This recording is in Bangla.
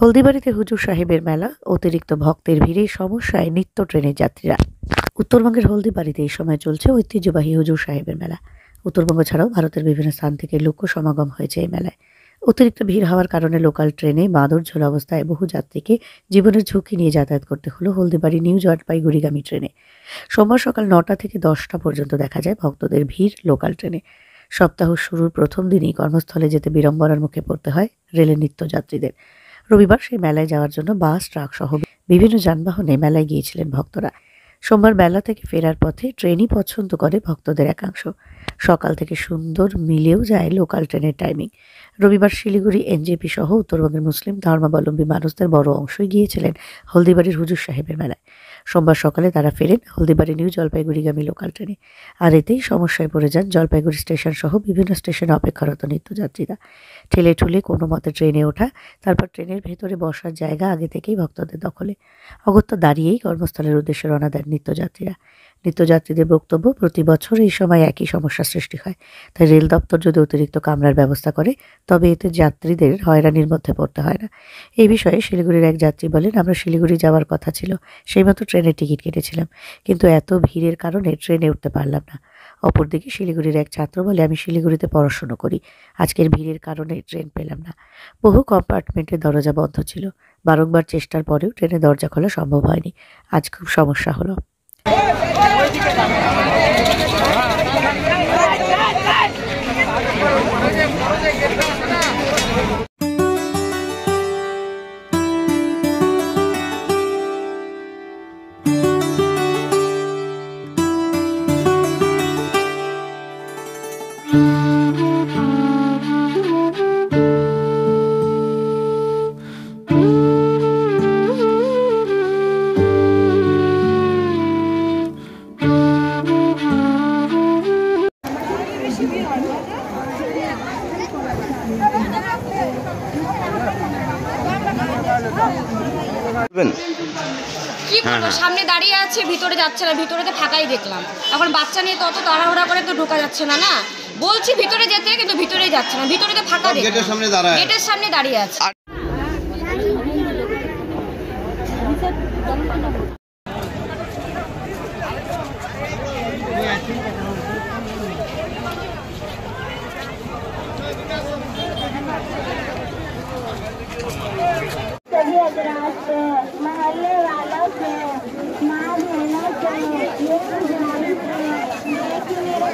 হলদিবাড়িতে হুজুর সাহেবের মেলা, অতিরিক্ত ভক্তের ভিড়ে সমস্যায় নিত্য ট্রেনের যাত্রীরা। উত্তরবঙ্গের হলদিবাড়িতে এই সময় চলছে ঐতিহ্যবাহী হুজুর সাহেবের মেলা। উত্তরবঙ্গ ছাড়াও ভারতের বিভিন্ন স্থান থেকে লোক সমাগম হয়েছে এই মেলায়। অতিরিক্ত ভিড় হওয়ার কারণে লোকাল ট্রেনে মাদুরঝোল অবস্থায় বহু যাত্রীকে জীবনের ঝুঁকি নিয়ে যাতায়াত করতে হলো হলদিবাড়ি নিউ জলপাইগুড়িগামী ট্রেনে। সোমবার সকাল ৯টা থেকে 10টা পর্যন্ত দেখা যায় ভক্তদের ভিড় লোকাল ট্রেনে। সপ্তাহ শুরুর প্রথম দিনই কর্মস্থলে যেতে বিড়ম্বনার মুখে পড়তে হয় রেলের নিত্যযাত্রীদের। রবিবার সেই মেলায় যাওয়ার জন্য বাস, ট্রাক সহ বিভিন্ন যানবাহনে মেলায় গিয়েছিলেন ভক্তরা। সোমবার মেলা থেকে ফেরার পথে ট্রেনই পছন্দ করে ভক্তদের একাংশ। সকাল থেকে সুন্দর মিলেও যায় লোকাল ট্রেনের টাইমিং। রবিবার শিলিগুড়ি এনজেপি সহ উত্তরবঙ্গের মুসলিম ধর্মাবলম্বী মানুষদের বড় অংশই গিয়েছিলেন হলদিবাড়ির হুজুর সাহেবের মেলায়। সোমবার সকালে তারা ফেরেন হলদিবাড়ি নিউ জলপাইগুড়িগামী লোকাল ট্রেনে। আর এতেই সমস্যায় পড়ে যান জলপাইগুড়ি স্টেশন সহ বিভিন্ন স্টেশনে অপেক্ষারত নিত্যযাত্রীরা। ঠেলে ঠুলে কোনো মতে ট্রেনে ওঠা, তারপর ট্রেনের ভেতরে বসার জায়গা আগে থেকেই ভক্তদের দখলে। অগত্যা দাঁড়িয়েই কর্মস্থলের উদ্দেশ্যে রওনা দেন নিত্যযাত্রীরা। নিত্যযাত্রীদের বক্তব্য, প্রতি বছর এই সময় একই সমস্যার সৃষ্টি হয়। তাই রেল দপ্তর যদি অতিরিক্ত কামরার ব্যবস্থা করে তবে এতে যাত্রীদের হয়রানির মধ্যে পড়তে হয় না। এই বিষয়ে শিলিগুড়ির এক যাত্রী বলেন, আমরা শিলিগুড়ি যাওয়ার কথা ছিল, সেই মতো ট্রেনের টিকিট কেটেছিলাম, কিন্তু এত ভিড়ের কারণে ট্রেনে উঠতে পারলাম না। অপরদিকে শিলিগুড়ির এক ছাত্র বলে, আমি শিলিগুড়িতে পড়াশুনো করি, আজকের ভিড়ের কারণে ট্রেন পেলাম না। বহু কম্পার্টমেন্টের দরজা বন্ধ ছিল, বারংবার চেষ্টার পরেও ট্রেনের দরজা খোলা সম্ভব হয়নি। আজ খুব সমস্যা হলো। কি বলবো, সামনে দাঁড়িয়ে আছে, ভিতরে যাচ্ছে না, ভিতরেতে ফাঁকাই দেখলাম। এখন বাচ্চা নিয়ে তত তাড়াহুড়া করে তো ঢোকা যাচ্ছে না। না বলছি ভিতরে যেতে, কিন্তু ভিতরেই যাচ্ছে না, ভিতরেতে ফাঁকা দেখলাম। গেটের সামনে দাঁড়িয়ে আছে। सभी अजरात से, महल्ले वालों से, माँ बहनों से, ये गुजारिश है कि मेरे